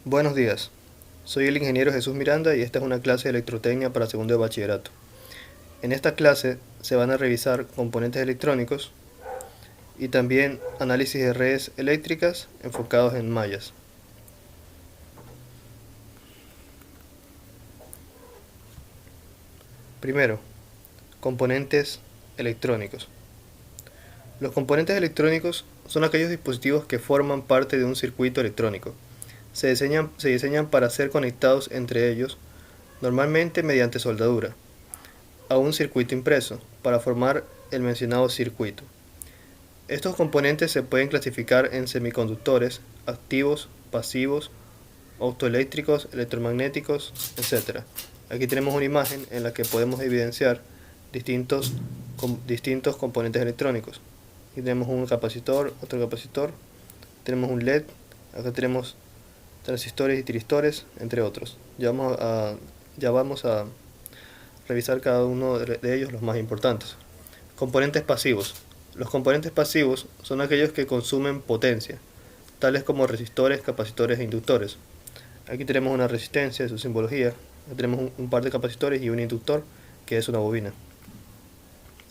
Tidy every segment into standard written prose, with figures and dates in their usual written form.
Buenos días, soy el ingeniero Jesús Miranda y esta es una clase de electrotecnia para segundo de bachillerato. En esta clase se van a revisar componentes electrónicos y también análisis de redes eléctricas enfocados en mallas. Primero, componentes electrónicos. Los componentes electrónicos son aquellos dispositivos que forman parte de un circuito electrónico. Se diseñan para ser conectados entre ellos, normalmente mediante soldadura, a un circuito impreso, para formar el mencionado circuito. Estos componentes se pueden clasificar en semiconductores, activos, pasivos, optoeléctricos, electromagnéticos, etc. Aquí tenemos una imagen en la que podemos evidenciar distintos componentes electrónicos. Aquí tenemos un capacitor, otro capacitor, tenemos un LED, acá tenemos transistores y tiristores, entre otros. Ya vamos a revisar cada uno de ellos, los más importantes. Componentes pasivos. Los componentes pasivos son aquellos que consumen potencia, tales como resistores, capacitores e inductores. Aquí tenemos una resistencia, su simbología. Aquí tenemos un par de capacitores y un inductor, que es una bobina.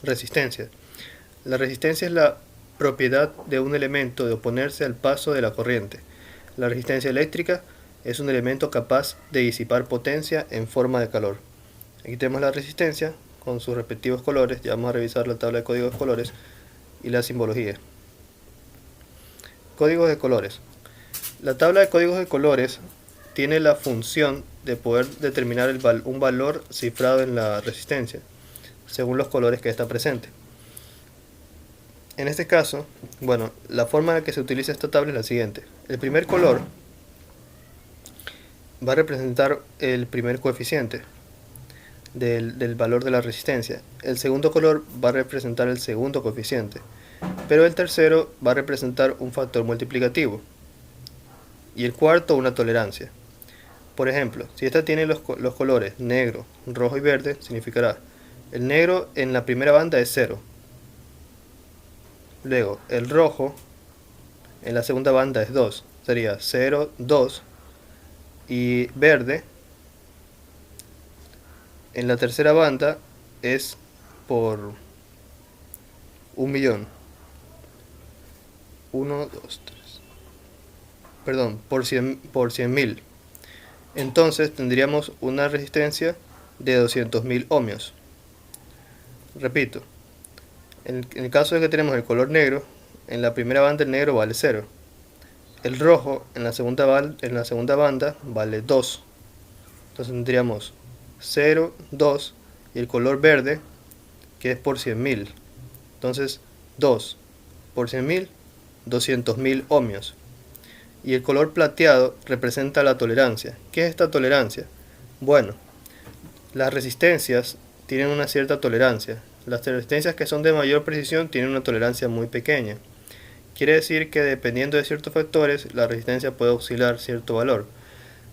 Resistencia. La resistencia es la propiedad de un elemento de oponerse al paso de la corriente. La resistencia eléctrica es un elemento capaz de disipar potencia en forma de calor. Aquí tenemos la resistencia con sus respectivos colores. Ya vamos a revisar la tabla de códigos de colores y la simbología. Códigos de colores. La tabla de códigos de colores tiene la función de poder determinar un valor cifrado en la resistencia, según los colores que está presente. En este caso, la forma en la que se utiliza esta tabla es la siguiente. El primer color va a representar el primer coeficiente del valor de la resistencia. El segundo color va a representar el segundo coeficiente, pero el tercero va a representar un factor multiplicativo y el cuarto una tolerancia. Por ejemplo, si esta tiene los colores negro, rojo y verde, significará el negro en la primera banda es 0. Luego, el rojo en la segunda banda es 2, sería 0, 2. Y verde en la tercera banda es por 1.000.000. 1, 2, 3. Perdón, por 100.000. Entonces tendríamos una resistencia de 200.000 ohmios. Repito, en el caso de que tenemos el color negro, en la primera banda el negro vale 0. El rojo en la segunda banda vale 2. Entonces tendríamos 0, 2 y el color verde, que es por 100.000. Entonces 2 por 100.000, 200.000 ohmios. Y el color plateado representa la tolerancia. ¿Qué es esta tolerancia? Bueno, las resistencias tienen una cierta tolerancia. Las resistencias que son de mayor precisión tienen una tolerancia muy pequeña. Quiere decir que dependiendo de ciertos factores, la resistencia puede oscilar cierto valor.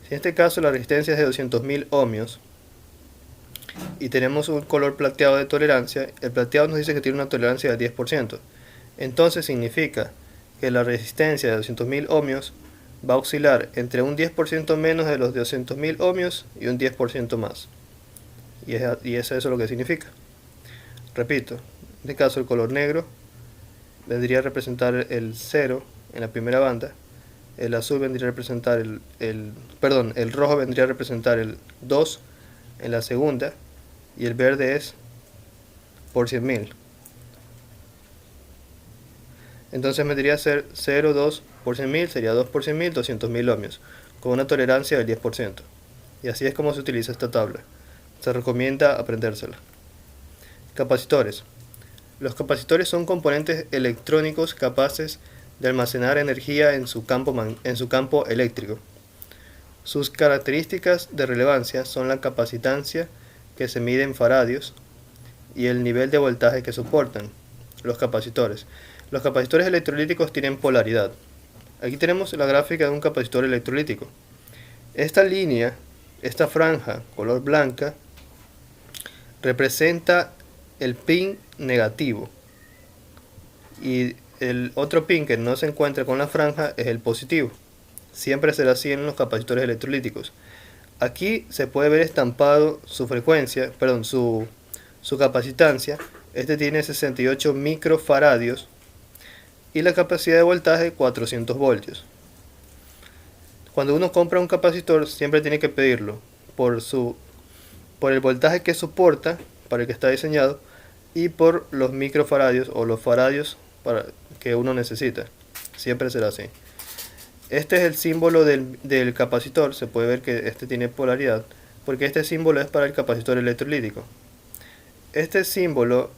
Si en este caso la resistencia es de 200.000 ohmios y tenemos un color plateado de tolerancia, el plateado nos dice que tiene una tolerancia del 10%. Entonces significa que la resistencia de 200.000 ohmios va a oscilar entre un 10% menos de los 200.000 ohmios y un 10% más. Y es eso lo que significa. Repito, en este caso el color negro vendría a representar el 0 en la primera banda, el azul vendría a representar el rojo vendría a representar el 2 en la segunda y el verde es por 100.000. Entonces vendría a ser 0, 2 por 100.000, sería 2 por 100.000, 200.000 ohmios, con una tolerancia del 10%. Y así es como se utiliza esta tabla. Se recomienda aprendérsela. Capacitores. Los capacitores son componentes electrónicos capaces de almacenar energía en su campo eléctrico. Sus características de relevancia son la capacitancia, que se mide en faradios, y el nivel de voltaje que soportan. Los capacitores. Los capacitores electrolíticos tienen polaridad. Aquí tenemos la gráfica de un capacitor electrolítico. Esta línea, esta franja color blanca, representa el pin negativo y el otro pin que no se encuentra con la franja es el positivo. Siempre será así en los capacitores electrolíticos. Aquí se puede ver estampado su frecuencia, perdón, su capacitancia. Este tiene 68 microfaradios y la capacidad de voltaje 400 voltios. Cuando uno compra un capacitor siempre tiene que pedirlo por el voltaje que soporta, para el que está diseñado, y por los microfaradios o los faradios que uno necesita. Siempre será así. Este es el símbolo del capacitor. Se puede ver que este tiene polaridad, porque este símbolo es para el capacitor electrolítico. Este símbolo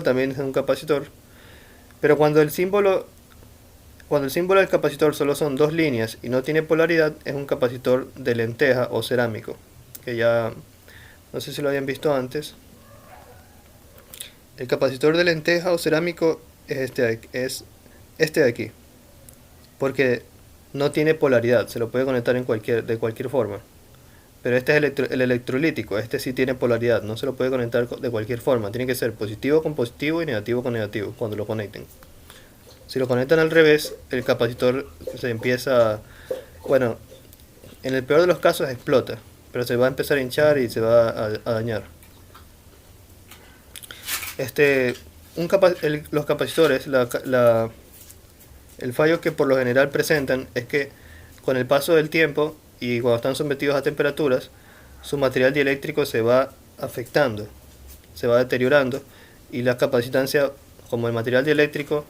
también es un capacitor, pero cuando el símbolo del capacitor solo son dos líneas y no tiene polaridad, es un capacitor de lenteja o cerámico, que ya no sé si lo habían visto antes. El capacitor de lenteja o cerámico es este de aquí, porque no tiene polaridad, se lo puede conectar de cualquier forma. Pero este es el electrolítico, este sí tiene polaridad, no se lo puede conectar de cualquier forma, tiene que ser positivo con positivo y negativo con negativo cuando lo conecten. Si lo conectan al revés, el capacitor se empieza, bueno, en el peor de los casos explota, pero se va a empezar a hinchar y se va a dañar. Los capacitores, el fallo que por lo general presentan es que con el paso del tiempo y cuando están sometidos a temperaturas, su material dieléctrico se va afectando, se va deteriorando, y la capacitancia, como el material dieléctrico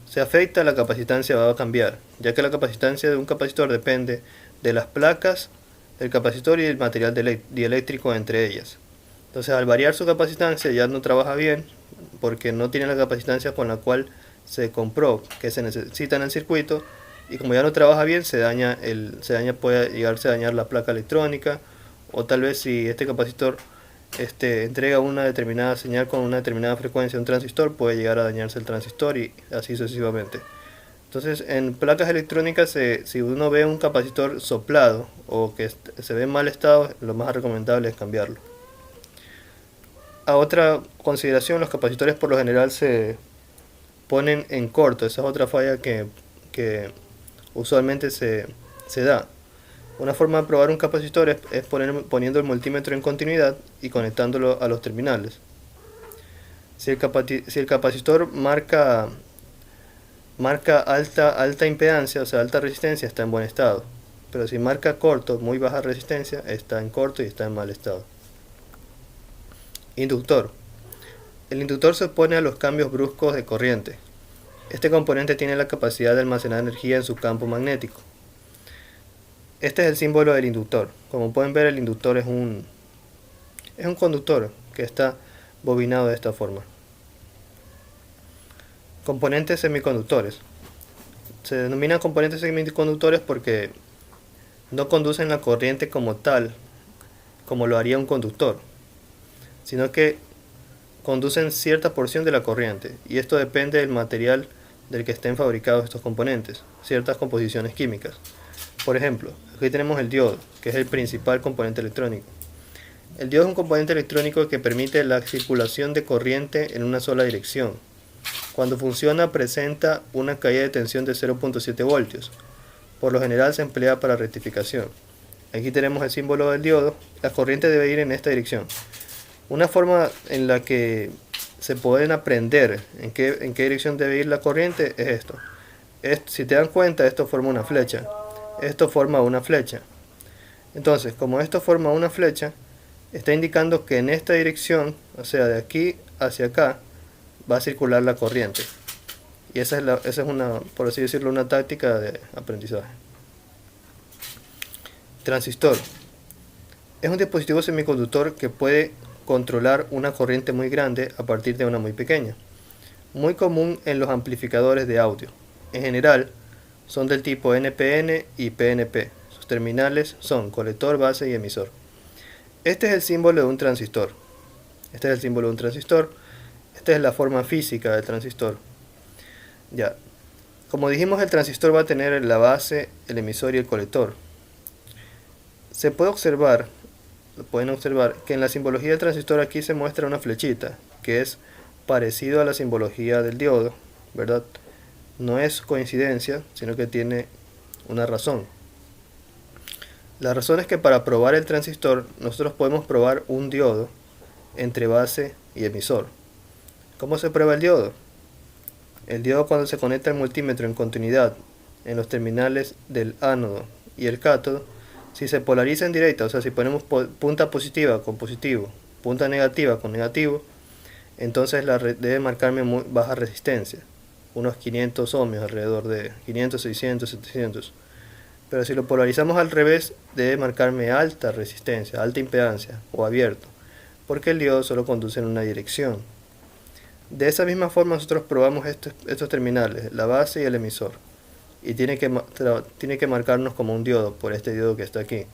se afecta, la capacitancia va a cambiar, ya que la capacitancia de un capacitor depende de las placas del capacitor y el material dieléctrico entre ellas. Entonces, al variar su capacitancia ya no trabaja bien, porque no tiene la capacitancia con la cual se compró, que se necesita en el circuito, y como ya no trabaja bien, puede llegarse a dañar la placa electrónica, o tal vez si este capacitor entrega una determinada señal con una determinada frecuencia a un transistor, puede llegar a dañarse el transistor y así sucesivamente. Entonces, en placas electrónicas, si uno ve un capacitor soplado o que se ve en mal estado, lo más recomendable es cambiarlo. A otra consideración, los capacitores por lo general se ponen en corto. Esa es otra falla que usualmente se da. Una forma de probar un capacitor es poniendo el multímetro en continuidad y conectándolo a los terminales. Si el capacitor marca alta impedancia, o sea, alta resistencia, está en buen estado. Pero si marca corto, muy baja resistencia, está en corto y está en mal estado. Inductor. El inductor se opone a los cambios bruscos de corriente. Este componente tiene la capacidad de almacenar energía en su campo magnético. Este es el símbolo del inductor. Como pueden ver, el inductor es un conductor que está bobinado de esta forma. Componentes semiconductores. Se denominan componentes semiconductores porque no conducen la corriente como tal, como lo haría un conductor, sino que conducen cierta porción de la corriente, y esto depende del material del que estén fabricados estos componentes, ciertas composiciones químicas. Por ejemplo, aquí tenemos el diodo, que es el principal componente electrónico. El diodo es un componente electrónico que permite la circulación de corriente en una sola dirección. Cuando funciona, presenta una caída de tensión de 0.7 voltios. Por lo general se emplea para rectificación. Aquí tenemos el símbolo del diodo. La corriente debe ir en esta dirección. Una forma en la que se pueden aprender en qué dirección debe ir la corriente es esto. Si te dan cuenta, esto forma una flecha. Esto forma una flecha. Entonces, como esto forma una flecha, está indicando que en esta dirección, o sea, de aquí hacia acá, va a circular la corriente. Y esa es una, por así decirlo, una táctica de aprendizaje. Transistor. Es un dispositivo semiconductor que puede controlar una corriente muy grande a partir de una muy pequeña. Muy común en los amplificadores de audio. En general, son del tipo NPN y PNP. Sus terminales son colector, base y emisor. Este es el símbolo de un transistor. Esta es la forma física del transistor. Ya. Como dijimos, el transistor va a tener la base, el emisor y el colector. Pueden observar que en la simbología del transistor aquí se muestra una flechita, que es parecido a la simbología del diodo, ¿verdad? No es coincidencia, sino que tiene una razón. La razón es que para probar el transistor, nosotros podemos probar un diodo entre base y emisor. ¿Cómo se prueba el diodo? El diodo, cuando se conecta al multímetro en continuidad en los terminales del ánodo y el cátodo, si se polariza en directa, o sea, si ponemos punta positiva con positivo, punta negativa con negativo, entonces la red debe marcarme muy baja resistencia, unos 500 ohmios, alrededor de 500, 600, 700. Pero si lo polarizamos al revés, debe marcarme alta resistencia, alta impedancia o abierto, porque el diodo solo conduce en una dirección. De esa misma forma nosotros probamos estos terminales, la base y el emisor, y tiene que marcarnos como un diodo por este diodo que está aquí.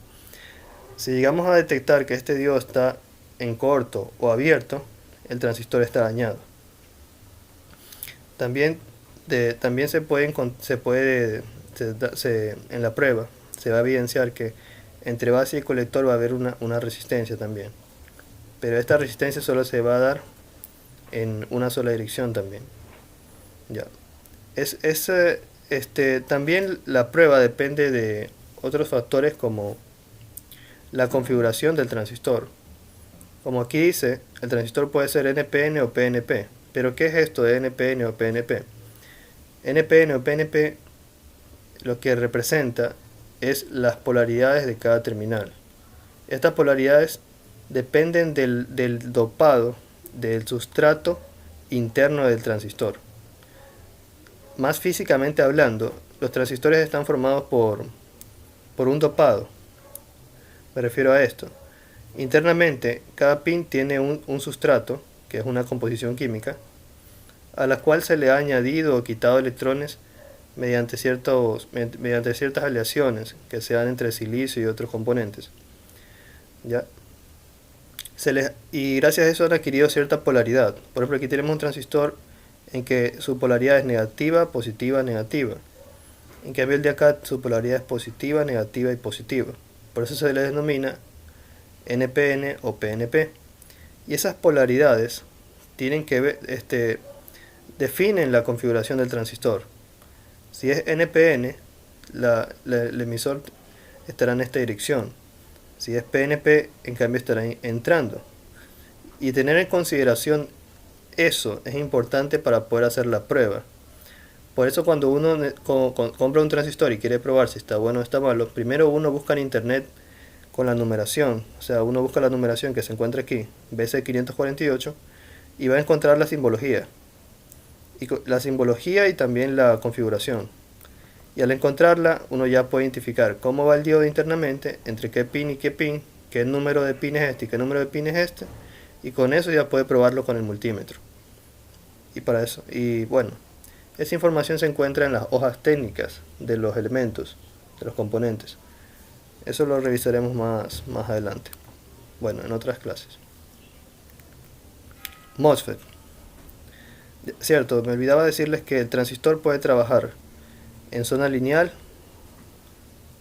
Si llegamos a detectar que este diodo está en corto o abierto, el transistor está dañado. También en la prueba se va a evidenciar que entre base y colector va a haber una resistencia también, pero esta resistencia solo se va a dar en una sola dirección también. Ya. También la prueba depende de otros factores como la configuración del transistor. Como aquí dice, el transistor puede ser NPN o PNP. Pero ¿qué es esto de NPN o PNP? NPN o PNP lo que representa es las polaridades de cada terminal. Estas polaridades dependen del dopado del sustrato interno del transistor. Más físicamente hablando, los transistores están formados por un dopado. Me refiero a esto. Internamente, cada pin tiene un sustrato, que es una composición química, a la cual se le ha añadido o quitado electrones mediante ciertas aleaciones que se dan entre silicio y otros componentes. ¿Ya? Y gracias a eso han adquirido cierta polaridad. Por ejemplo, aquí tenemos un transistor en que su polaridad es negativa, positiva, negativa. En cambio el de acá, su polaridad es positiva, negativa y positiva. Por eso se le denomina NPN o PNP. Y esas polaridades tienen que ver, definen la configuración del transistor. Si es NPN, el emisor estará en esta dirección. Si es PNP, en cambio estará entrando. Y tener en consideración eso es importante para poder hacer la prueba. Por eso cuando uno compra un transistor y quiere probar si está bueno o está malo, primero uno busca en internet con la numeración. O sea, uno busca la numeración que se encuentra aquí, BC548, y va a encontrar la simbología. La simbología y también la configuración. Y al encontrarla, uno ya puede identificar cómo va el diodo internamente, entre qué pin y qué número de pin es este y qué número de pin es este, y con eso ya puede probarlo con el multímetro. Y bueno, esa información se encuentra en las hojas técnicas de los elementos, de los componentes. Eso lo revisaremos más adelante. Bueno, en otras clases. MOSFET. Cierto, me olvidaba decirles que el transistor puede trabajar en zona lineal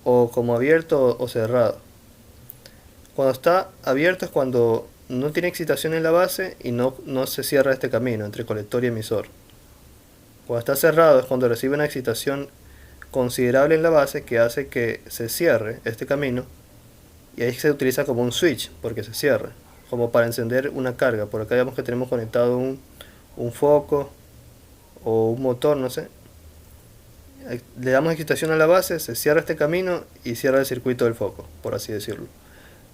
o como abierto o cerrado. Cuando está abierto es cuando no tiene excitación en la base y no se cierra este camino entre colector y emisor. Cuando está cerrado es cuando recibe una excitación considerable en la base que hace que se cierre este camino, y ahí se utiliza como un switch porque se cierra, como para encender una carga. Por acá vemos que tenemos conectado un foco o un motor, no sé. Le damos excitación a la base, se cierra este camino y cierra el circuito del foco, por así decirlo.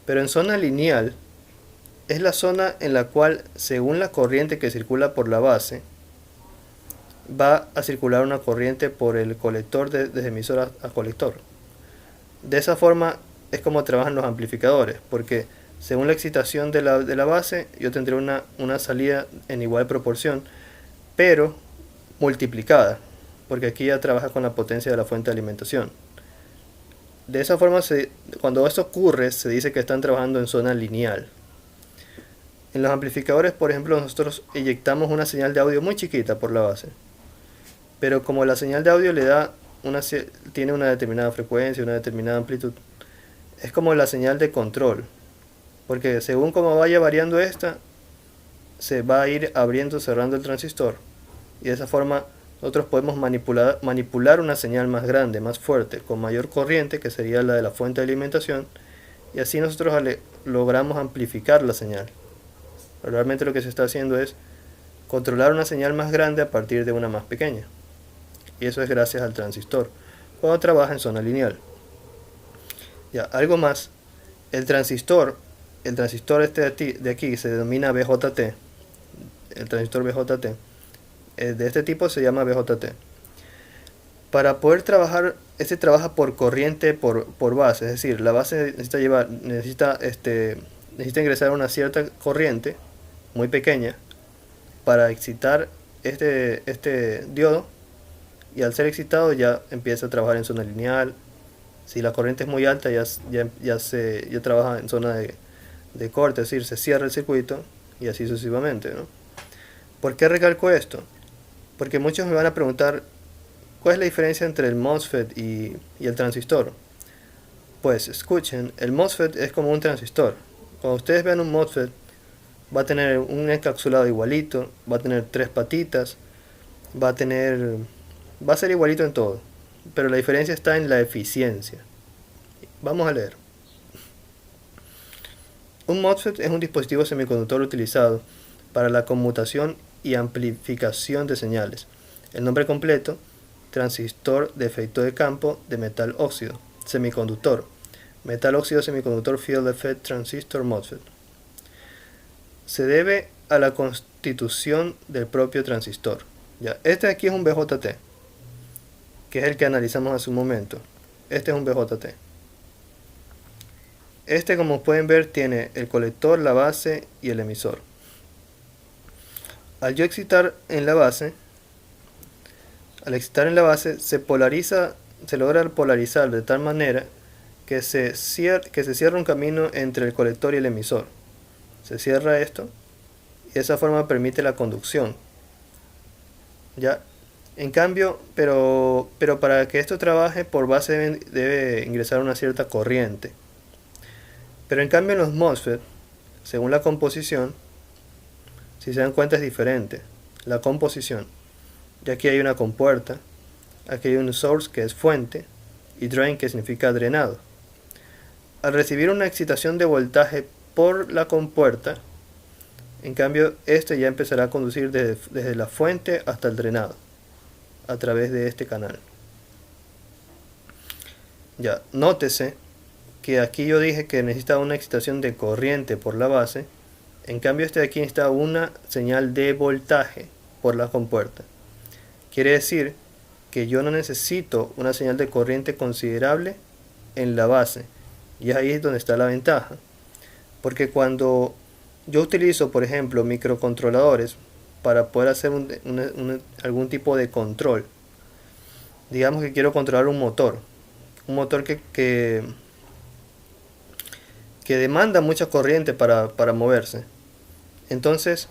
Pero en zona lineal es la zona en la cual, según la corriente que circula por la base, va a circular una corriente por el colector desde emisor a colector. De esa forma es como trabajan los amplificadores, porque según la excitación de la base, yo tendré una salida en igual proporción, pero multiplicada, porque aquí ya trabaja con la potencia de la fuente de alimentación. De esa forma, cuando esto ocurre, se dice que están trabajando en zona lineal. En los amplificadores, por ejemplo, nosotros inyectamos una señal de audio muy chiquita por la base, pero como la señal de audio tiene una determinada frecuencia, una determinada amplitud, es como la señal de control, porque según como vaya variando esta, se va a ir abriendo o cerrando el transistor, y de esa forma nosotros podemos manipular una señal más grande, más fuerte, con mayor corriente, que sería la de la fuente de alimentación, y así nosotros logramos amplificar la señal. Pero realmente lo que se está haciendo es controlar una señal más grande a partir de una más pequeña. Y eso es gracias al transistor, cuando trabaja en zona lineal. Ya, algo más, el transistor este de aquí se denomina BJT, el transistor BJT, de este tipo se llama BJT. Para poder trabajar, este trabaja por corriente por base, es decir, la base necesita ingresar una cierta corriente muy pequeña para excitar este diodo, y al ser excitado ya empieza a trabajar en zona lineal. Si la corriente es muy alta ya trabaja en zona de corte, es decir, se cierra el circuito y así sucesivamente, ¿no? ¿Por qué recalco esto? Porque muchos me van a preguntar ¿cuál es la diferencia entre el MOSFET y el transistor? Pues escuchen, el MOSFET es como un transistor. Cuando ustedes vean un MOSFET, va a tener un encapsulado igualito, va a tener 3 patitas, va a ser igualito en todo, pero la diferencia está en la eficiencia. Vamos a leer. Un MOSFET es un dispositivo semiconductor utilizado para la conmutación y amplificación de señales. El nombre completo: transistor de efecto de campo de metal óxido, semiconductor, metal óxido semiconductor field effect transistor MOSFET. Se debe a la constitución del propio transistor. Ya, este de aquí es un BJT, que es el que analizamos hace un momento. Este es un BJT. Este, como pueden ver, tiene el colector, la base y el emisor. Al excitar en la base, se logra polarizar de tal manera que se cierra un camino entre el colector y el emisor. Se cierra esto y de esa forma permite la conducción. ¿Ya? En cambio, pero para que esto trabaje por base debe ingresar una cierta corriente. Pero en cambio en los MOSFET, según la composición, si se dan cuenta es diferente. La composición. Y aquí hay una compuerta, aquí hay un source que es fuente y drain que significa drenado. Al recibir una excitación de voltaje por la compuerta, en cambio este ya empezará a conducir desde la fuente hasta el drenado a través de este canal. Ya, nótese que aquí yo dije que necesitaba una excitación de corriente por la base, en cambio este de aquí necesita una señal de voltaje por la compuerta. Quiere decir que yo no necesito una señal de corriente considerable en la base, y ahí es donde está la ventaja, porque cuando yo utilizo, por ejemplo, microcontroladores para poder hacer algún tipo de control, digamos que quiero controlar un motor que demanda mucha corriente para moverse. Entonces,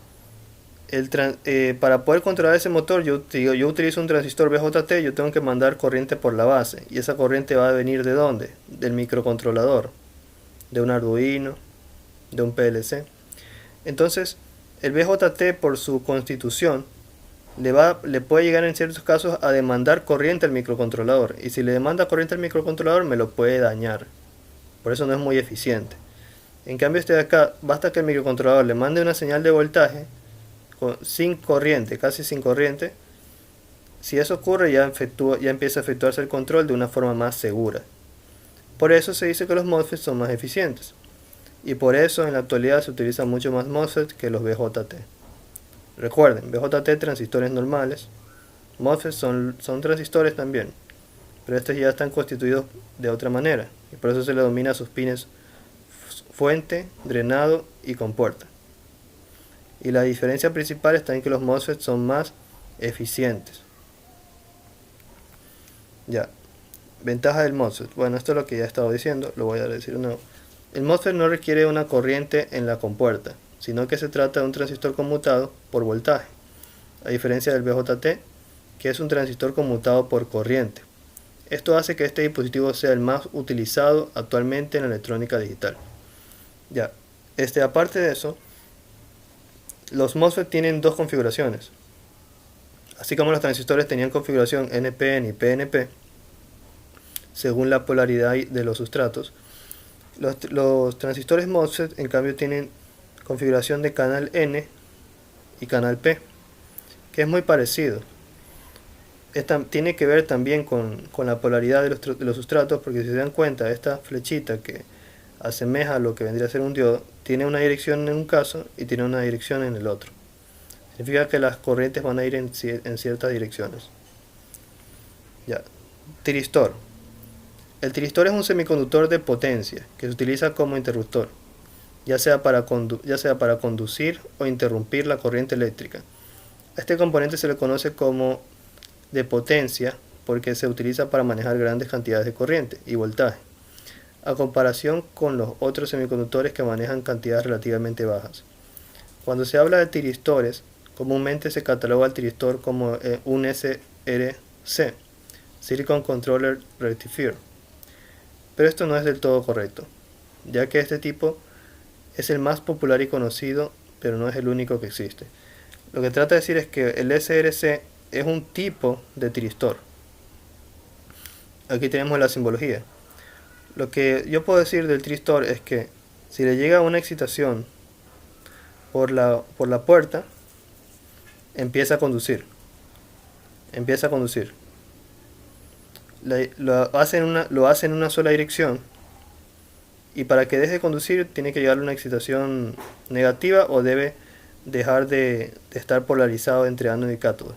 para poder controlar ese motor, yo utilizo un transistor BJT, yo tengo que mandar corriente por la base. Y esa corriente va a venir ¿de dónde? Del microcontrolador, de un Arduino, de un PLC. Entonces, el BJT, por su constitución, le puede llegar en ciertos casos a demandar corriente al microcontrolador. Y si le demanda corriente al microcontrolador, me lo puede dañar. Por eso no es muy eficiente. En cambio este de acá, basta que el microcontrolador le mande una señal de voltaje sin corriente, casi sin corriente. Si eso ocurre, ya empieza a efectuarse el control de una forma más segura. Por eso se dice que los MOSFET son más eficientes. Y por eso en la actualidad se utilizan mucho más MOSFET que los BJT. Recuerden, BJT transistores normales, MOSFET son transistores también, pero estos ya están constituidos de otra manera. Y por eso se le denomina a sus pines fuente, drenado y compuerta. Y la diferencia principal está en que los MOSFET son más eficientes. Ya, ventaja del MOSFET. Bueno, esto es lo que ya he estado diciendo, lo voy a decir de nuevo. El MOSFET no requiere una corriente en la compuerta, sino que se trata de un transistor conmutado por voltaje, a diferencia del BJT, que es un transistor conmutado por corriente. Esto hace que este dispositivo sea el más utilizado actualmente en la electrónica digital. Ya, aparte de eso, los MOSFET tienen dos configuraciones. Así como los transistores tenían configuración NPN y PNP, según la polaridad de los sustratos, los transistores MOSFET en cambio tienen configuración de canal N y canal P, que es muy parecido. Tiene que ver también con la polaridad de los sustratos, porque si se dan cuenta, esta flechita que asemeja a lo que vendría a ser un diodo, tiene una dirección en un caso y tiene una dirección en el otro. Significa que las corrientes van a ir en ciertas direcciones. Ya. Tiristor. El tiristor es un semiconductor de potencia que se utiliza como interruptor, ya sea para conducir o interrumpir la corriente eléctrica. A este componente se le conoce como de potencia porque se utiliza para manejar grandes cantidades de corriente y voltaje, a comparación con los otros semiconductores que manejan cantidades relativamente bajas. Cuando se habla de tiristores, comúnmente se cataloga el tiristor como un SRC, Silicon Controller Rectifier, pero esto no es del todo correcto, ya que este tipo es el más popular y conocido, pero no es el único que existe. Lo que trata de decir es que el SRC es un tipo de tiristor. Aquí tenemos la simbología. Lo que yo puedo decir del tiristor es que si le llega una excitación por la puerta, empieza a conducir. Lo hace en una sola dirección, y para que deje de conducir tiene que llegarle una excitación negativa o debe dejar de estar polarizado entre ánodo y cátodo.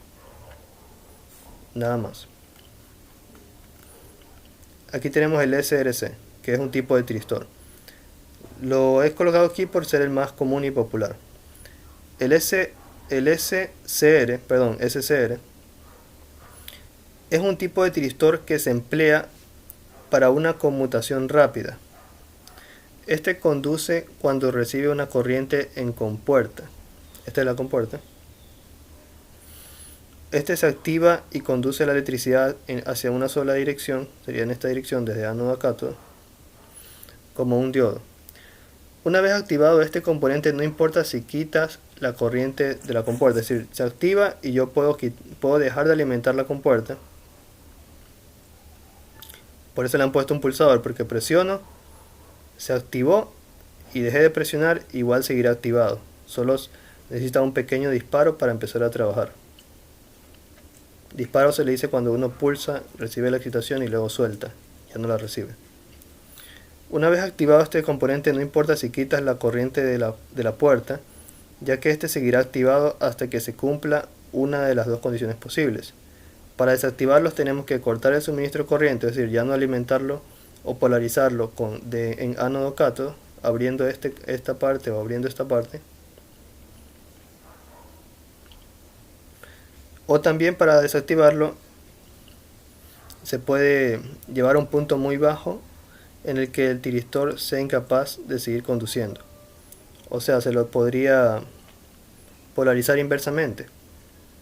Nada más. Aquí tenemos el SRC, que es un tipo de tiristor. Lo he colocado aquí por ser el más común y popular. El SCR es un tipo de tiristor que se emplea para una conmutación rápida. Este conduce cuando recibe una corriente en compuerta. Esta es la compuerta. Este se activa y conduce la electricidad hacia una sola dirección, sería en esta dirección desde ánodo a cátodo, como un diodo. Una vez activado este componente, no importa si quitas la corriente de la compuerta, es decir, se activa y yo puedo dejar de alimentar la compuerta. Por eso le han puesto un pulsador, porque presiono, se activó, y dejé de presionar, igual seguirá activado. Solo necesita un pequeño disparo para empezar a trabajar. Disparo se le dice cuando uno pulsa, recibe la excitación y luego suelta, ya no la recibe. Una vez activado este componente, no importa si quitas la corriente de la puerta, ya que este seguirá activado hasta que se cumpla una de las dos condiciones posibles. Para desactivarlos tenemos que cortar el suministro de corriente, es decir, ya no alimentarlo o polarizarlo en ánodo cátodo, abriendo esta parte o abriendo esta parte. O también para desactivarlo se puede llevar a un punto muy bajo en el que el tiristor sea incapaz de seguir conduciendo. O sea, se lo podría polarizar inversamente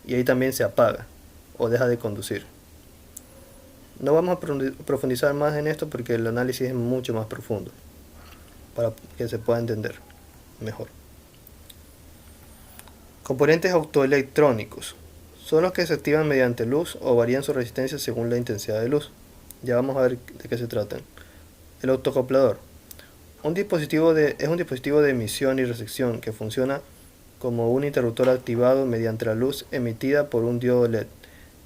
y ahí también se apaga o deja de conducir. No vamos a profundizar más en esto porque el análisis es mucho más profundo para que se pueda entender mejor. Componentes optoelectrónicos son los que se activan mediante luz o varían su resistencia según la intensidad de luz. Ya vamos a ver de qué se tratan. El optocoplador es un dispositivo de emisión y recepción que funciona como un interruptor activado mediante la luz emitida por un diodo LED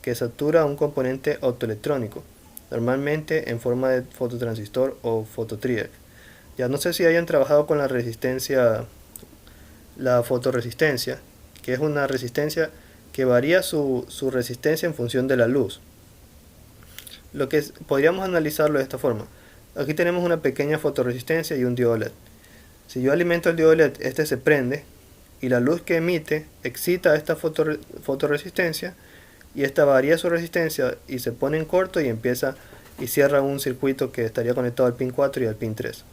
que satura un componente optoelectrónico, normalmente en forma de fototransistor o fototriac. Ya no sé si hayan trabajado con la fotoresistencia, que es una resistencia que varía su resistencia en función de la luz. Podríamos analizarlo de esta forma. Aquí tenemos una pequeña fotoresistencia y un diodo LED. Si yo alimento el diodo LED, este se prende y la luz que emite excita a esta fotoresistencia, y esta varía su resistencia y se pone en corto y cierra un circuito que estaría conectado al pin 4 y al pin 3.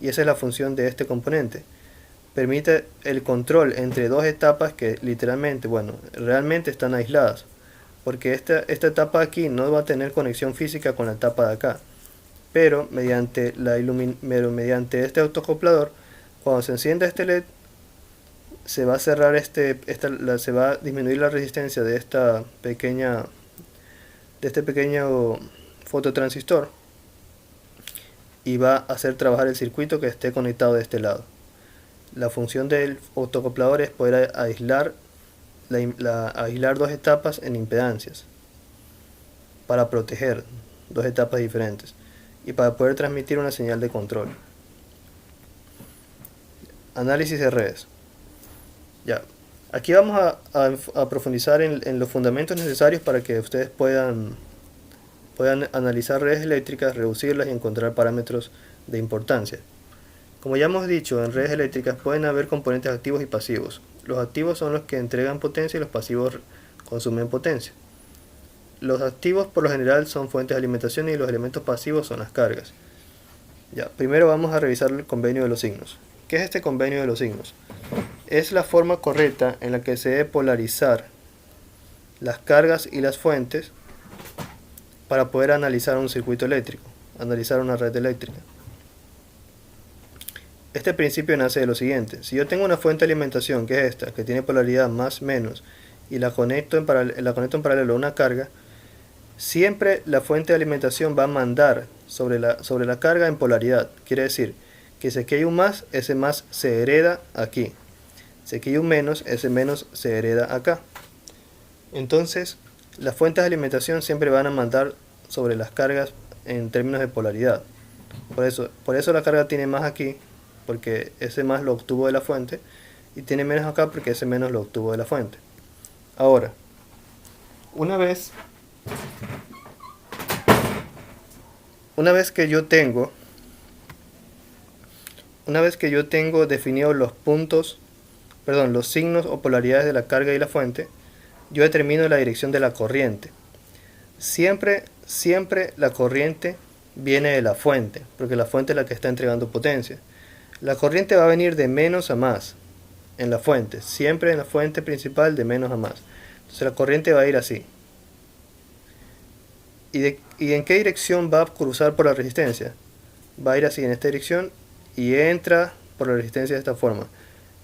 Y esa es la función de este componente. Permite el control entre dos etapas que realmente están aisladas, porque esta etapa de aquí no va a tener conexión física con la etapa de acá, pero mediante este autoacoplador, cuando se encienda este LED, se va a cerrar se va a disminuir la resistencia de este pequeño fototransistor, y va a hacer trabajar el circuito que esté conectado de este lado. La función del autoacoplador es poder aislar dos etapas en impedancias para proteger dos etapas diferentes y para poder transmitir una señal de control. Análisis de redes. Ya, aquí vamos a profundizar en los fundamentos necesarios para que ustedes puedan analizar redes eléctricas, reducirlas y encontrar parámetros de importancia. Como ya hemos dicho, en redes eléctricas pueden haber componentes activos y pasivos. Los activos son los que entregan potencia y los pasivos consumen potencia. Los activos por lo general son fuentes de alimentación y los elementos pasivos son las cargas. Ya, primero vamos a revisar el convenio de los signos. ¿Qué es este convenio de los signos? Es la forma correcta en la que se debe polarizar las cargas y las fuentes para poder analizar un circuito eléctrico, analizar una red eléctrica. Este principio nace de lo siguiente: si yo tengo una fuente de alimentación, que es esta, que tiene polaridad más menos, y la conecto en paralelo a una carga, siempre la fuente de alimentación va a mandar sobre la carga en polaridad. Quiere decir que si aquí hay un más, ese más se hereda aquí. Si aquí hay un menos, ese menos se hereda acá. Entonces, las fuentes de alimentación siempre van a mandar sobre las cargas en términos de polaridad. Por eso la carga tiene más aquí, porque ese más lo obtuvo de la fuente, y tiene menos acá porque ese menos lo obtuvo de la fuente. Ahora, una vez que yo tengo definidos los signos o polaridades de la carga y la fuente, yo determino la dirección de la corriente. Siempre la corriente viene de la fuente, porque la fuente es la que está entregando potencia. La corriente va a venir de menos a más en la fuente, siempre en la fuente principal de menos a más. Entonces la corriente va a ir así. ¿Y en qué dirección va a cruzar por la resistencia? Va a ir así, en esta dirección, y entra por la resistencia de esta forma.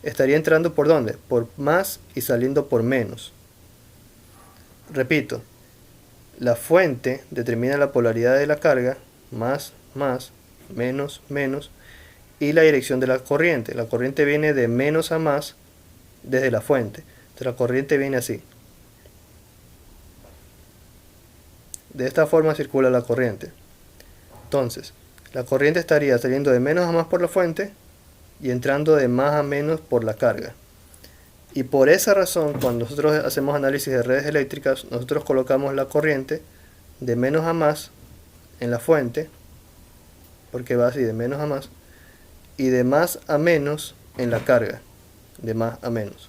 Estaría entrando ¿por dónde? Por más y saliendo por menos. Repito, la fuente determina la polaridad de la carga, más, menos, menos, y la dirección de la corriente. La corriente viene de menos a más desde la fuente. Entonces la corriente viene así. De esta forma circula la corriente. Entonces, la corriente estaría saliendo de menos a más por la fuente y entrando de más a menos por la carga. Y por esa razón, cuando nosotros hacemos análisis de redes eléctricas, nosotros colocamos la corriente de menos a más en la fuente, porque va así de menos a más, y de más a menos en la carga, de más a menos.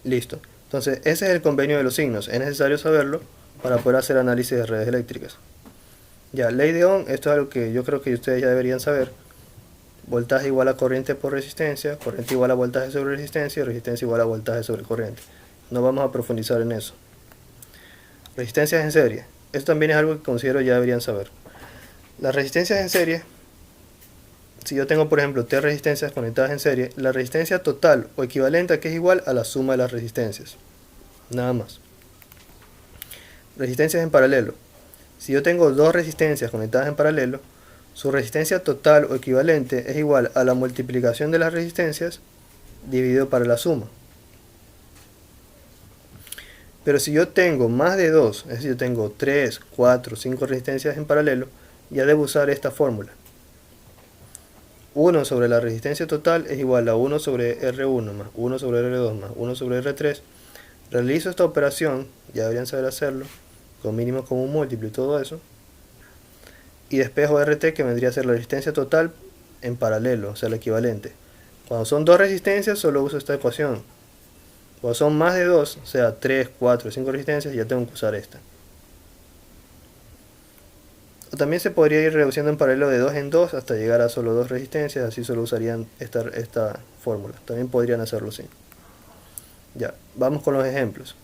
Listo. Entonces, ese es el convenio de los signos. Es necesario saberlo para poder hacer análisis de redes eléctricas. Ya, ley de Ohm, esto es algo que yo creo que ustedes ya deberían saber. Voltaje igual a corriente por resistencia, corriente igual a voltaje sobre resistencia, resistencia igual a voltaje sobre corriente. No vamos a profundizar en eso. Resistencias en serie. Esto también es algo que considero ya deberían saber. Las resistencias en serie, si yo tengo por ejemplo 3 resistencias conectadas en serie, la resistencia total o equivalente a que es igual a la suma de las resistencias. Nada más. Resistencias en paralelo. Si yo tengo 2 resistencias conectadas en paralelo, su resistencia total o equivalente es igual a la multiplicación de las resistencias dividido para la suma. Pero si yo tengo más de 2, es decir, yo tengo 3, 4, 5 resistencias en paralelo, ya debo usar esta fórmula. 1 sobre la resistencia total es igual a 1 sobre R1 más 1 sobre R2 más 1 sobre R3. Realizo esta operación, ya deberían saber hacerlo, con mínimo común múltiplo y todo eso, y despejo RT, que vendría a ser la resistencia total en paralelo, o sea, el equivalente. Cuando son 2 resistencias solo uso esta ecuación. Cuando son más de 2, o sea 3, 4, 5 resistencias, ya tengo que usar esta. O también se podría ir reduciendo en paralelo de 2 en 2 hasta llegar a solo 2 resistencias, así solo usarían esta fórmula. También podrían hacerlo así. Ya, vamos con los ejemplos.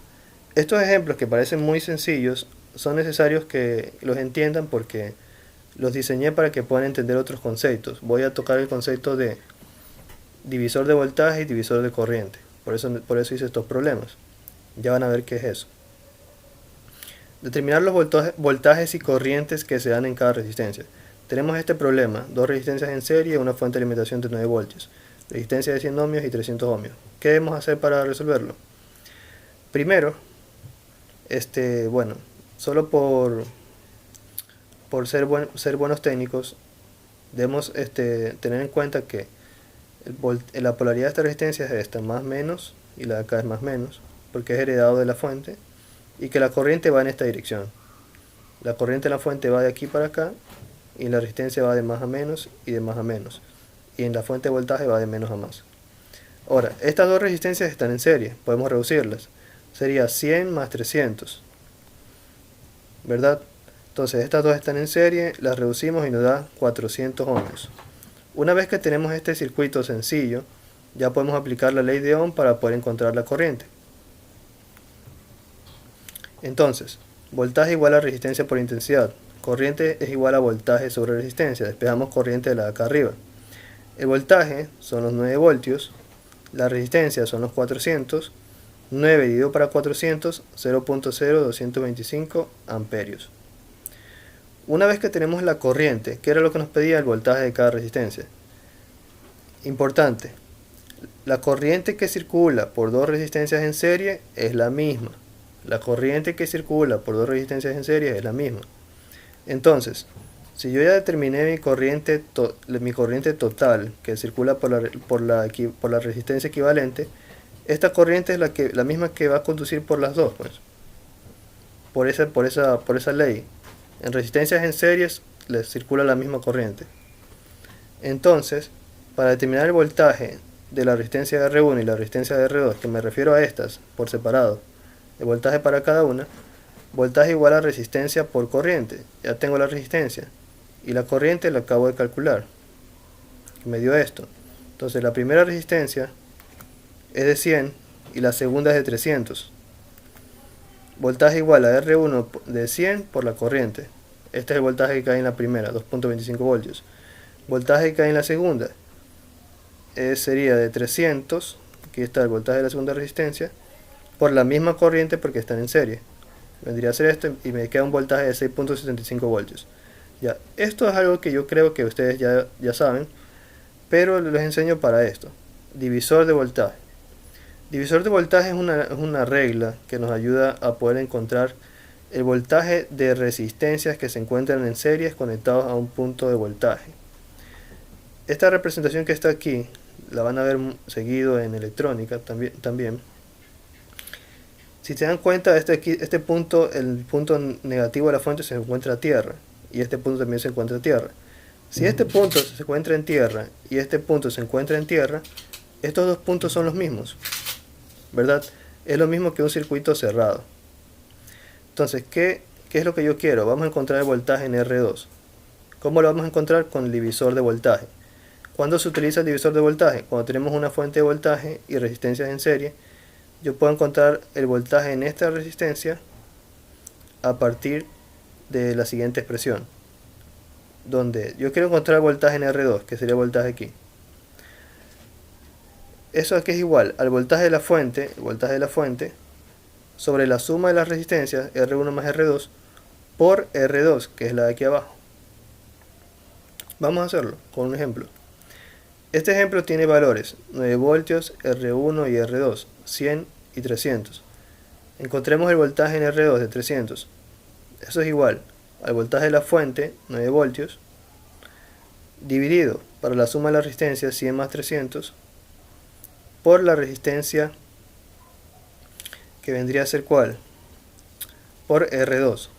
Estos ejemplos, que parecen muy sencillos, son necesarios que los entiendan porque los diseñé para que puedan entender otros conceptos. Voy a tocar el concepto de divisor de voltaje y divisor de corriente. Por eso hice estos problemas. Ya van a ver qué es eso. Determinar los voltajes y corrientes que se dan en cada resistencia. Tenemos este problema, dos resistencias en serie y una fuente de alimentación de 9 voltios, resistencia de 100 ohmios y 300 ohmios. ¿Qué debemos hacer para resolverlo? Primero, solo por ser buenos técnicos, debemos tener en cuenta que la polaridad de esta resistencia es esta, más menos, y la de acá es más menos, porque es heredado de la fuente, y que la corriente va en esta dirección. La corriente en la fuente va de aquí para acá, y la resistencia va de más a menos y de más a menos, y en la fuente de voltaje va de menos a más. Ahora, estas dos resistencias están en serie, podemos reducirlas. Sería 100 más 300, ¿verdad? Entonces estas dos están en serie, las reducimos y nos da 400 ohmios. Una vez que tenemos este circuito sencillo, ya podemos aplicar la ley de Ohm para poder encontrar la corriente. Entonces, voltaje igual a resistencia por intensidad. Corriente es igual a voltaje sobre resistencia. Despejamos corriente de la de acá arriba. El voltaje son los 9 voltios. La resistencia son los 400. 9 dividido para 400, 0.0225 amperios. Una vez que tenemos la corriente, ¿qué era lo que nos pedía el voltaje de cada resistencia? Importante, la corriente que circula por dos resistencias en serie es la misma. La corriente que circula por dos resistencias en serie es la misma. Entonces, si yo ya determiné mi corriente total que circula por la resistencia equivalente, esta corriente es la misma que va a conducir por las dos, pues. Por esa ley. En resistencias en series les circula la misma corriente. Entonces, para determinar el voltaje de la resistencia de R1 y la resistencia de R2, que me refiero a estas por separado, el voltaje para cada una, voltaje igual a resistencia por corriente. Ya tengo la resistencia. Y la corriente la acabo de calcular. Me dio esto. Entonces la primera resistencia es de 100 y la segunda es de 300. Voltaje igual a R1 de 100 por la corriente. Este es el voltaje que cae en la primera, 2.25 voltios. Voltaje que cae en la segunda sería de 300, aquí está el voltaje de la segunda resistencia, por la misma corriente porque están en serie. Vendría a ser esto y me queda un voltaje de 6.75 voltios. Ya, esto es algo que yo creo que ustedes ya saben, pero les enseño para esto. Divisor de voltaje. Divisor de voltaje es una regla que nos ayuda a poder encontrar el voltaje de resistencias que se encuentran en series conectados a un punto de voltaje. Esta representación que está aquí la van a ver seguido en electrónica también. Si se dan cuenta, este punto, el punto negativo de la fuente se encuentra a tierra y este punto también se encuentra a tierra. Si este punto se encuentra en tierra y este punto se encuentra en tierra, estos dos puntos son los mismos, ¿verdad? Es lo mismo que un circuito cerrado. Entonces, ¿qué es lo que yo quiero? Vamos a encontrar el voltaje en R2. ¿Cómo lo vamos a encontrar? Con el divisor de voltaje. ¿Cuándo se utiliza el divisor de voltaje? Cuando tenemos una fuente de voltaje y resistencias en serie. Yo puedo encontrar el voltaje en esta resistencia a partir de la siguiente expresión, donde yo quiero encontrar el voltaje en R2, que sería el voltaje aquí. Eso aquí es igual al voltaje de la fuente, sobre la suma de las resistencias, R1 más R2, por R2, que es la de aquí abajo. Vamos a hacerlo con un ejemplo. Este ejemplo tiene valores 9 voltios, R1 y R2, 100 y 300. Encontremos el voltaje en R2 de 300. Eso es igual al voltaje de la fuente, 9 voltios, dividido para la suma de la resistencia, 100 más 300, por la resistencia que vendría a ser ¿cuál? Por R2,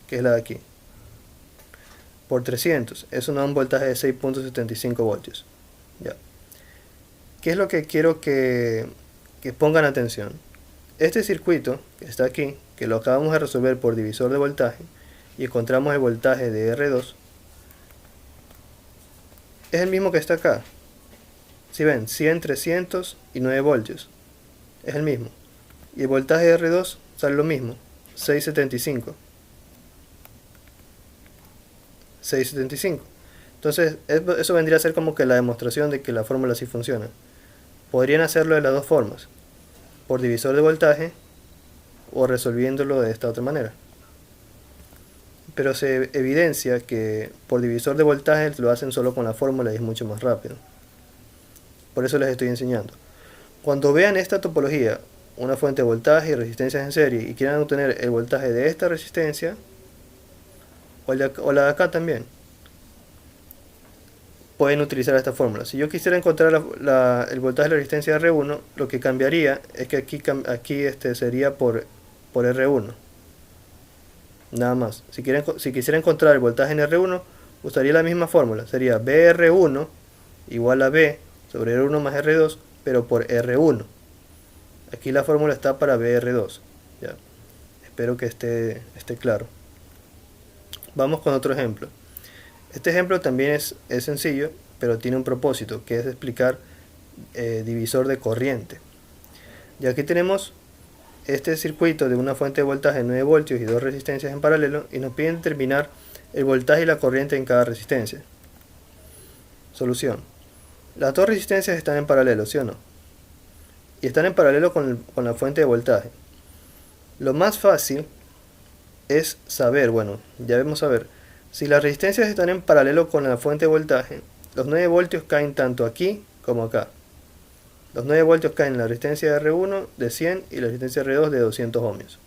que es la de aquí, por 300. Eso nos da un voltaje de 6.75 voltios. Ya. ¿Qué es lo que quiero que pongan atención? Este circuito que está aquí, que lo acabamos de resolver por divisor de voltaje y encontramos el voltaje de R2, es el mismo que está acá. Si ven, 100, 300 y 9 voltios, es el mismo. Y el voltaje de R2 sale lo mismo, 6.75. Entonces, eso vendría a ser como que la demostración de que la fórmula sí funciona. Podrían hacerlo de las dos formas, por divisor de voltaje o resolviéndolo de esta otra manera. Pero se evidencia que por divisor de voltaje lo hacen solo con la fórmula y es mucho más rápido. Por eso les estoy enseñando. Cuando vean esta topología, una fuente de voltaje y resistencias en serie, y quieran obtener el voltaje de esta resistencia o la de acá también, pueden utilizar esta fórmula. Si yo quisiera encontrar el voltaje de la resistencia R1, lo que cambiaría es que aquí sería por R1. Nada más. Si quisiera encontrar el voltaje en R1, usaría la misma fórmula. Sería BR1 igual a B sobre R1 más R2, pero por R1. Aquí la fórmula está para BR2. Ya. Espero que esté claro. Vamos con otro ejemplo. Este ejemplo también es sencillo, pero tiene un propósito, que es explicar divisor de corriente. Y aquí tenemos este circuito de una fuente de voltaje de 9 voltios y dos resistencias en paralelo, y nos piden determinar el voltaje y la corriente en cada resistencia. Solución. Las dos resistencias están en paralelo, ¿sí o no? Y están en paralelo con la fuente de voltaje. Lo más fácil es saber, bueno, ya vamos a ver, si las resistencias están en paralelo con la fuente de voltaje, los 9 voltios caen tanto aquí como acá. Los 9 voltios caen en la resistencia de R1 de 100 y la resistencia de R2 de 200 ohmios.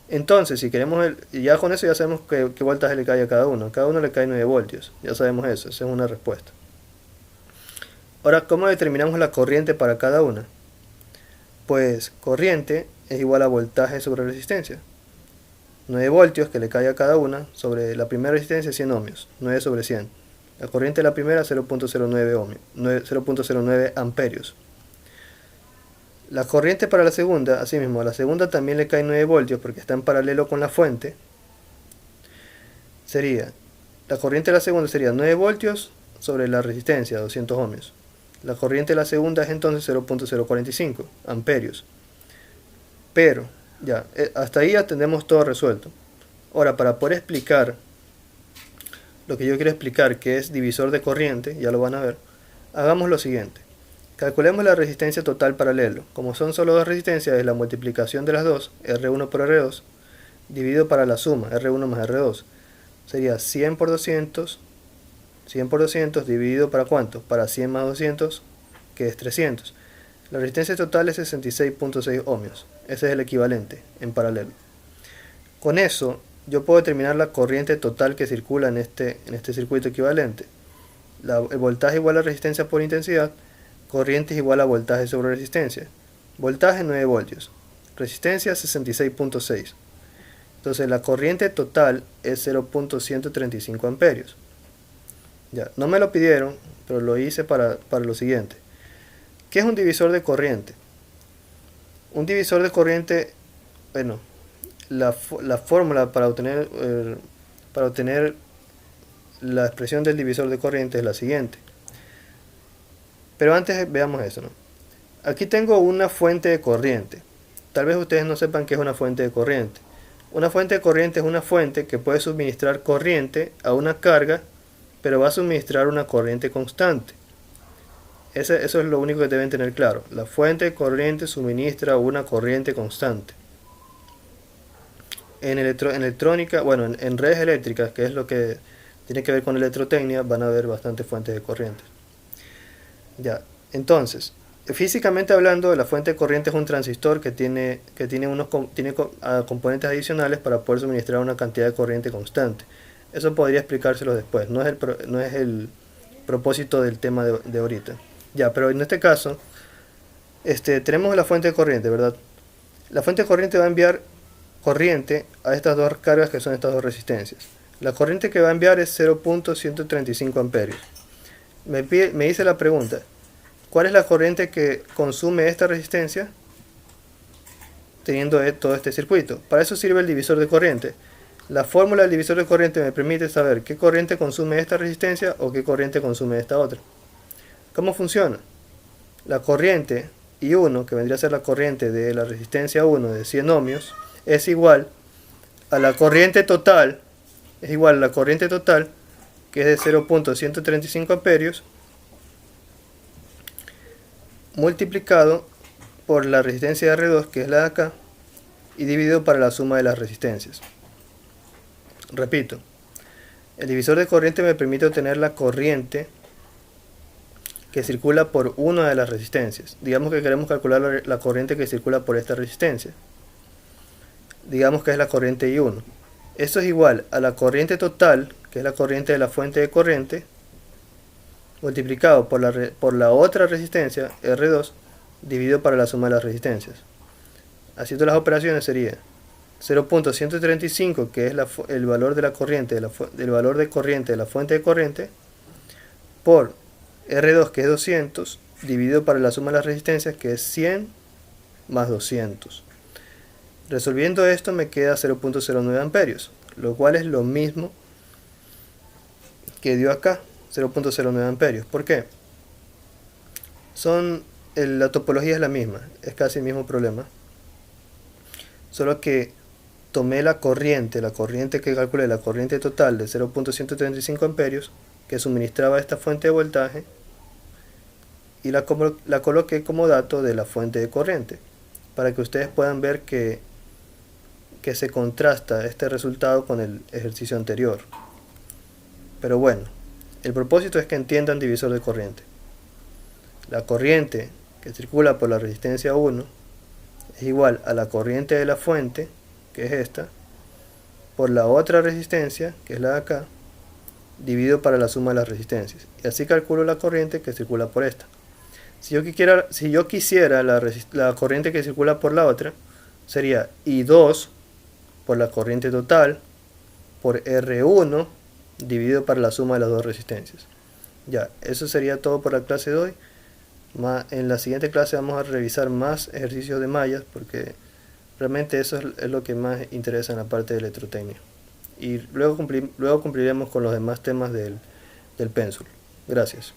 Entonces, si queremos, ya con eso ya sabemos qué voltaje le cae a cada uno. A cada uno le cae 9 voltios. Ya sabemos eso, esa es una respuesta. Ahora, ¿cómo determinamos la corriente para cada una? Pues corriente es igual a voltaje sobre resistencia. 9 voltios que le cae a cada una sobre la primera resistencia 100 ohmios, 9 sobre 100. La corriente de la primera 0.09 ohmios, 0.09 amperios. La corriente para la segunda, asimismo, a la segunda también le cae 9 voltios porque está en paralelo con la fuente. La corriente de la segunda sería 9 voltios sobre la resistencia 200 ohmios. La corriente de la segunda es entonces 0.045 amperios. Pero ya, hasta ahí ya tenemos todo resuelto. Ahora, para poder explicar lo que yo quiero explicar, que es divisor de corriente, ya lo van a ver, hagamos lo siguiente. Calculemos la resistencia total paralelo. Como son solo dos resistencias, es la multiplicación de las dos, R1 por R2, dividido para la suma, R1 más R2. Sería 100 por 200, 100 por 200 dividido para ¿cuánto? Para 100 más 200, que es 300. La resistencia total es 66.6 ohmios. Ese es el equivalente en paralelo. Con eso yo puedo determinar la corriente total que circula en este circuito equivalente. El voltaje igual a resistencia por intensidad, corriente es igual a voltaje sobre resistencia. Voltaje 9 voltios, resistencia 66.6. Entonces la corriente total es 0.135 amperios. Ya, no me lo pidieron, pero lo hice para lo siguiente. ¿Qué es un divisor de corriente? Un divisor de corriente, bueno, la fórmula para obtener la expresión del divisor de corriente es la siguiente. Pero antes veamos eso, ¿no? Aquí tengo una fuente de corriente. Tal vez ustedes no sepan qué es una fuente de corriente. Una fuente de corriente es una fuente que puede suministrar corriente a una carga, pero va a suministrar una corriente constante. Eso es lo único que deben tener claro. La fuente de corriente suministra una corriente constante. En electrónica, bueno, en redes eléctricas, que es lo que tiene que ver con electrotecnia, van a haber bastantes fuentes de corriente. Ya, entonces, físicamente hablando, la fuente de corriente es un transistor que tiene componentes adicionales para poder suministrar una cantidad de corriente constante. Eso podría explicárselo después, no es el propósito del tema de ahorita. Ya, pero en este caso, tenemos la fuente de corriente, ¿verdad? La fuente de corriente va a enviar corriente a estas dos cargas que son estas dos resistencias. La corriente que va a enviar es 0.135 amperios. Me dice la pregunta, ¿cuál es la corriente que consume esta resistencia teniendo todo este circuito? Para eso sirve el divisor de corriente. La fórmula del divisor de corriente me permite saber qué corriente consume esta resistencia o qué corriente consume esta otra. ¿Cómo funciona? La corriente I1, que vendría a ser la corriente de la resistencia 1 de 100 ohmios, es igual a la corriente total que es de 0.135 amperios, multiplicado por la resistencia de R2, que es la de acá, y dividido para la suma de las resistencias. Repito, el divisor de corriente me permite obtener la corriente que circula por una de las resistencias. Digamos que queremos calcular la corriente que circula por esta resistencia. Digamos que es la corriente I1. Esto es igual a la corriente total, que es la corriente de la fuente de corriente, multiplicado por la otra resistencia, R2, dividido para la suma de las resistencias. Haciendo las operaciones sería 0.135, que es el valor de la corriente, del valor de corriente de la fuente de corriente, por R2, que es 200, dividido para la suma de las resistencias, que es 100 más 200. Resolviendo esto me queda 0.09 amperios, lo cual es lo mismo que dio acá, 0.09 amperios. ¿Por qué? La topología es la misma, es casi el mismo problema, solo que tomé la corriente que calculé, la corriente total de 0.135 amperios que suministraba esta fuente de voltaje, y la coloqué como dato de la fuente de corriente, para que ustedes puedan ver que se contrasta este resultado con el ejercicio anterior. Pero bueno, el propósito es que entiendan divisor de corriente. La corriente que circula por la resistencia 1 es igual a la corriente de la fuente, que es esta, por la otra resistencia, que es la de acá, dividido para la suma de las resistencias. Y así calculo la corriente que circula por esta. Si yo quisiera la corriente que circula por la otra, sería I2 por la corriente total por R1 dividido para la suma de las dos resistencias. Ya, eso sería todo por la clase de hoy. En la siguiente clase vamos a revisar más ejercicios de mallas, porque realmente eso es lo que más interesa en la parte de electrotecnia. Y luego cumpliremos con los demás temas del pénsul. Gracias.